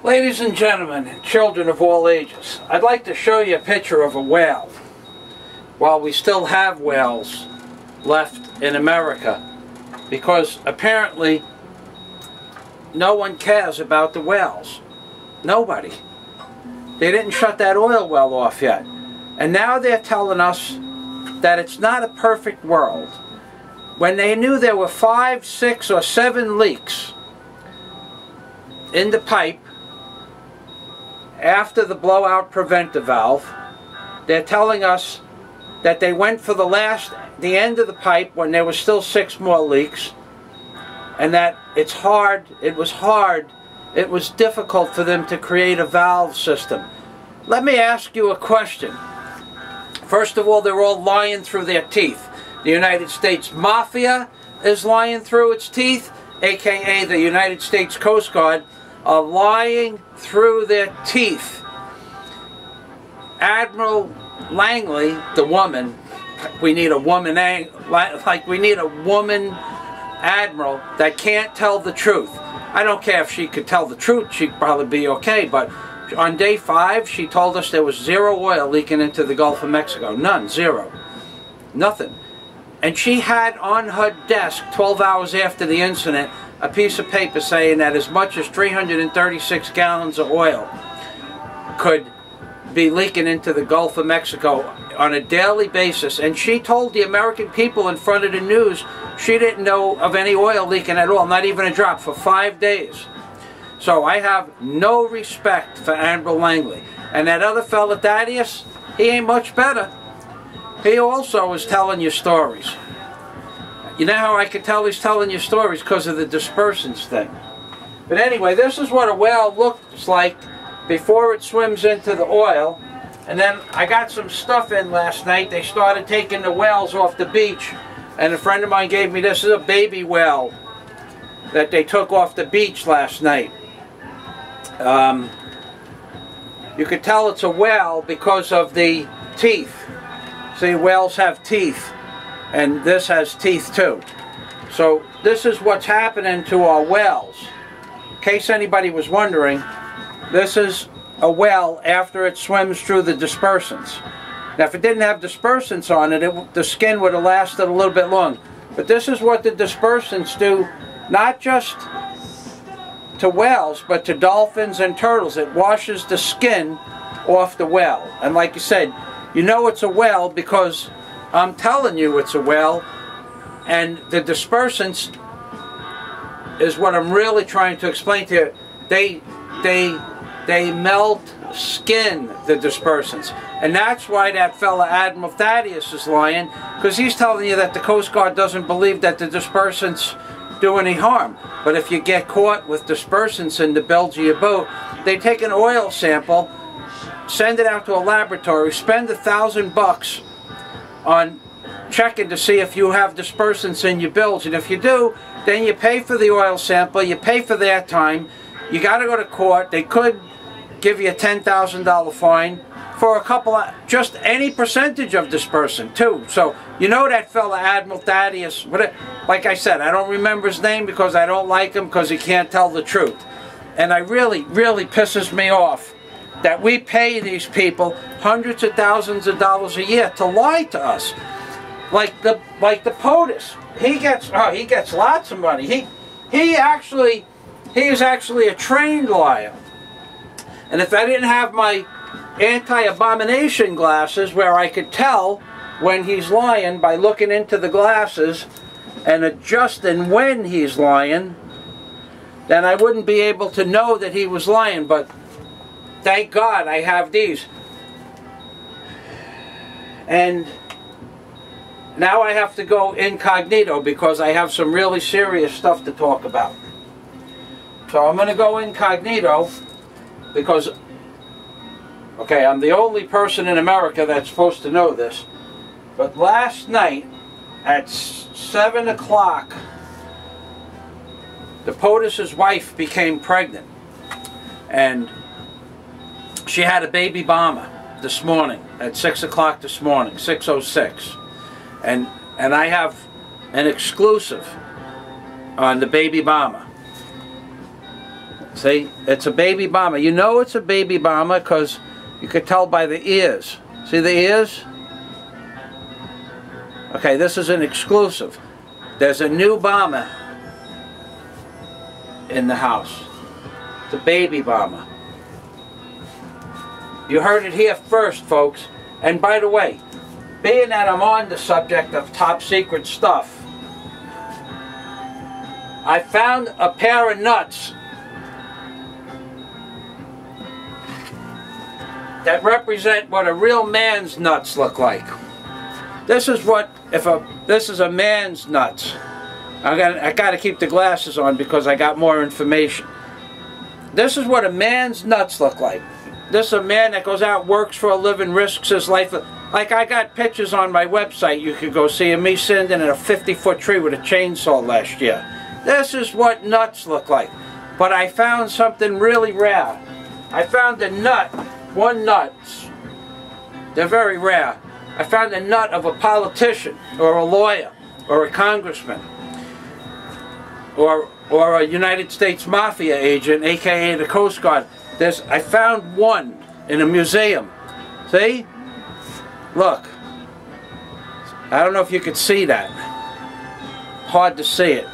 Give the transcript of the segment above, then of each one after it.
Ladies and gentlemen, and children of all ages, I'd like to show you a picture of a whale. While we still have whales left in America, because apparently no one cares about the whales. Nobody. They didn't shut that oil well off yet. And now they're telling us that it's not a perfect world. When they knew there were 5, 6, or 7 leaks in the pipe after the blowout preventer valve, they're telling us that they went for the end of the pipe when there were still 6 more leaks, and that it was difficult for them to create a valve system. Let me ask you a question. First of all, they're all lying through their teeth. The United States Mafia is lying through its teeth, aka the United States Coast Guard, are lying through their teeth. Admiral Langley, the woman, we need a woman admiral that can't tell the truth. I don't care if she could tell the truth, she'd probably be okay, but on day 5 she told us there was 0 oil leaking into the Gulf of Mexico. None, 0. Nothing. And she had on her desk 12 hours after the incident a piece of paper saying that as much as 336 gallons of oil could be leaking into the Gulf of Mexico on a daily basis. And she told the American people in front of the news she didn't know of any oil leaking at all, not even a drop, for 5 days. So I have no respect for Admiral Langley. And that other fella, Thaddeus, he ain't much better. He also is telling you stories. You know how I can tell he's telling you stories? Because of the dispersants thing. But anyway, this is what a whale looks like before it swims into the oil. And then I got some stuff in last night. They started taking the whales off the beach. And a friend of mine gave me this. This is a baby whale that they took off the beach last night. You could tell it's a whale because of the teeth. See, whales have teeth. And this has teeth too. So this is what's happening to our whales. In case anybody was wondering, this is a whale after it swims through the dispersants. Now if it didn't have dispersants on it, the skin would have lasted a little bit long. But this is what the dispersants do, not just to whales, but to dolphins and turtles. It washes the skin off the whale. And like you said, you know it's a whale because I'm telling you it's a whale, and the dispersants is what I'm really trying to explain to you. They melt skin, the dispersants. And that's why that fella Admiral Thaddeus is lying, because he's telling you that the Coast Guard doesn't believe that the dispersants do any harm. But if you get caught with dispersants in the bilge of your boat, they take an oil sample, send it out to a laboratory, spend $1,000 on checking to see if you have dispersants in your bilge, and if you do, then you pay for the oil sample, you pay for their time, you got to go to court. They could give you a $10,000 fine for a couple of, just any percentage of dispersant too. So you know that fella Admiral Thaddeus, like I said, I don't remember his name because I don't like him because he can't tell the truth. And it really pisses me off that we pay these people hundreds of thousands of dollars a year to lie to us. Like the POTUS, he gets lots of money. He is actually a trained liar. And if I didn't have my anti-abomination glasses where I could tell when he's lying by looking into the glasses and adjusting when he's lying, then I wouldn't be able to know that he was lying. But thank God I have these. And now I have to go incognito because I have some really serious stuff to talk about. So I'm going to go incognito because, okay, I'm the only person in America that's supposed to know this. But last night at 7 o'clock, the POTUS's wife became pregnant. And she had a baby Bama this morning at 6 o'clock this morning, 6:06. And I have an exclusive on the baby Bama. See, it's a baby Bama. You know it's a baby Bama because you could tell by the ears. See the ears? Okay, this is an exclusive. There's a new Bama in the house. It's a baby Bama. You heard it here first, folks. And by the way, being that I'm on the subject of top secret stuff, I found a pair of nuts that represent what a real man's nuts look like. This is what, this is a man's nuts. I gotta keep the glasses on because I got more information. This is what a man's nuts look like. This is a man that goes out, works for a living, risks his life. Like I got pictures on my website you could go see of me sitting in a 50-foot tree with a chainsaw last year. This is what nuts look like. But I found something really rare. I found a nut, one nut. They're very rare. I found a nut of a politician or a lawyer or a congressman or a United States Mafia agent, aka the Coast Guard. I found one in a museum. See? Look. I don't know if you could see that. Hard to see it.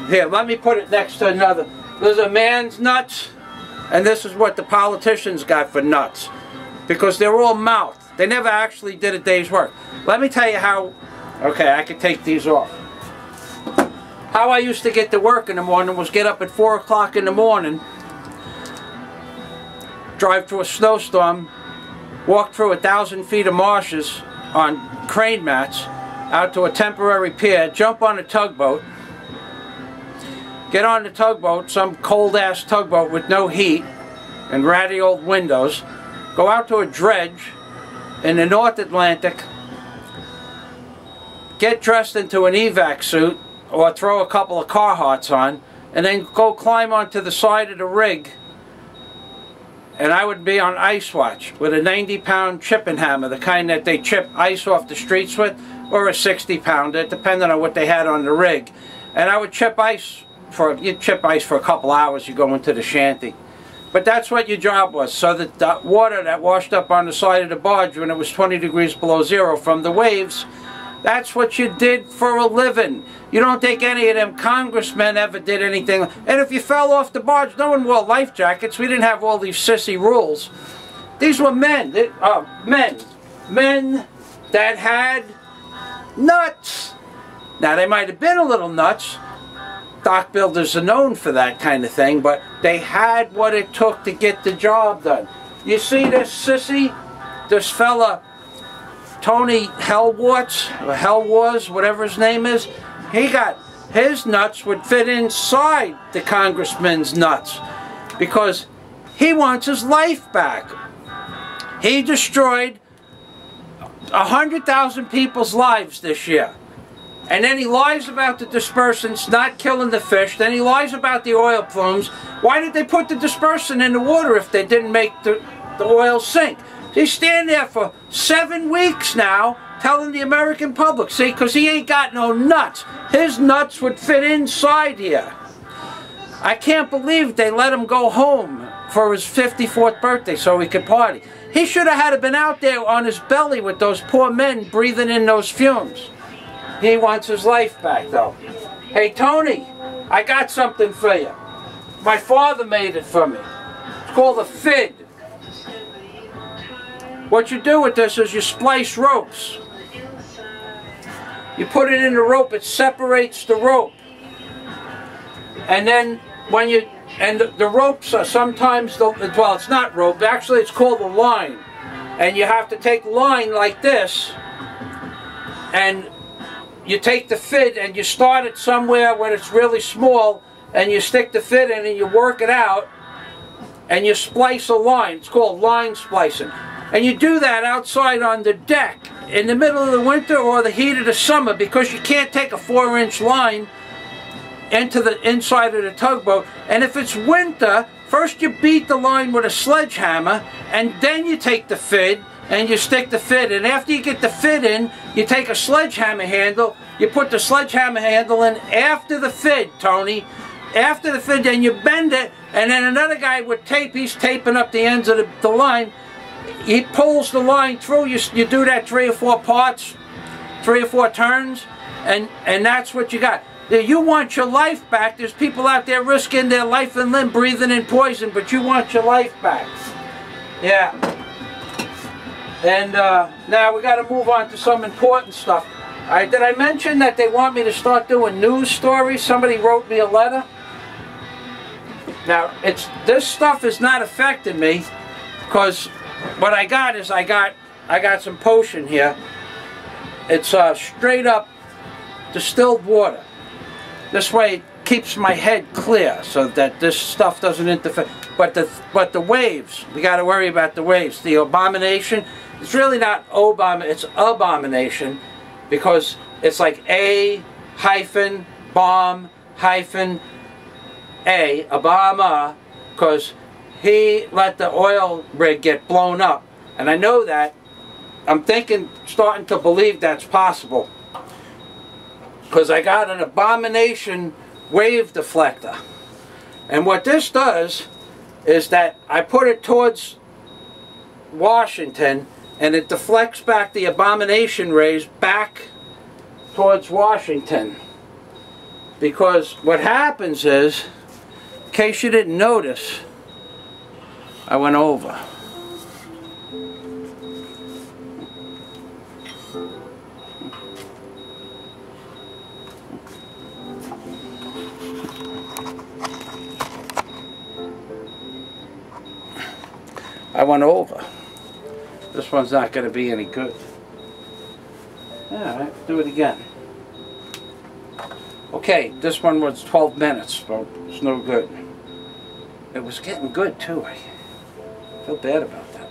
Here, let me put it next to another. There's a man's nuts, and this is what the politicians got for nuts. Because they're all mouthed. They never actually did a day's work. Let me tell you how, okay, I could take these off. How I used to get to work in the morning was get up at 4 o'clock in the morning, drive through a snowstorm, walk through 1,000 feet of marshes on crane mats, out to a temporary pier, jump on a tugboat, get on the tugboat, some cold-ass tugboat with no heat and ratty old windows, go out to a dredge in the North Atlantic, get dressed into an evac suit or throw a couple of Carhartts on, and then go climb onto the side of the rig, and I would be on ice watch with a 90-pound chipping hammer, the kind that they chip ice off the streets with, or a 60-pounder, depending on what they had on the rig. And I would chip ice you'd chip ice for a couple hours, you go into the shanty. But that's what your job was, so that the water that washed up on the side of the barge when it was 20 degrees below zero from the waves, that's what you did for a living. You don't think any of them congressmen ever did anything. And if you fell off the barge, no one wore life jackets. We didn't have all these sissy rules. These were men. Men that had nuts. Now, they might have been a little nuts. Dock builders are known for that kind of thing, but they had what it took to get the job done. You see this sissy, this fella, Tony Hellwarts, or Hellwars, whatever his name is, his nuts would fit inside the congressman's nuts because he wants his life back. He destroyed 100,000 people's lives this year. And then he lies about the dispersants not killing the fish. Then he lies about the oil plumes. Why did they put the dispersant in the water if they didn't make the oil sink? He's standing there for 7 weeks now telling the American public, see, because he ain't got no nuts. His nuts would fit inside here. I can't believe they let him go home for his 54th birthday so he could party. He should have had been out there on his belly with those poor men breathing in those fumes. He wants his life back, though. Hey, Tony, I got something for you. My father made it for me. It's called a fid. What you do with this is you splice ropes. You put it in the rope, it separates the rope. And then when you, and the ropes are sometimes, well, it's not rope, actually it's called a line. And you have to take line like this, and you take the fid and you start it somewhere when it's really small, and you stick the fid in and you work it out, and you splice a line. It's called line splicing. And you do that outside on the deck in the middle of the winter or the heat of the summer, because you can't take a 4-inch line into the inside of the tugboat. And if it's winter, first you beat the line with a sledgehammer, and then you take the fid and you stick the fid in. After you get the fid in, you take a sledgehammer handle, you put the sledgehammer handle in after the fid, Tony. After the fid, then you bend it, And then another guy with tape, he's taping up the ends of the line. He pulls the line through. You do that 3 or 4 parts, 3 or 4 turns, and that's what you got. You want your life back. There's people out there risking their life and limb, breathing in poison, but you want your life back. Yeah. And now we got to move on to some important stuff. All right, did I mention that they want me to start doing news stories? Somebody wrote me a letter. Now, this stuff is not affecting me, because what I got is I got some potion here. It's straight up distilled water. This way it keeps my head clear, so that this stuff doesn't interfere. But the waves, we got to worry about the waves. The abomination, it's really not Obama, it's abomination, because it's like A-bomb-A, Bama, because he let the oil rig get blown up. And I know that. I'm starting to believe that's possible, because I got an abomination wave deflector. And what this does is that I put it towards Washington, and it deflects back the abomination rays back towards Washington. Because what happens is, in case you didn't notice, I went over. This one's not going to be any good. Alright, do it again. Okay, this one was 12 minutes, but it's no good. It was getting good too. I feel bad about that.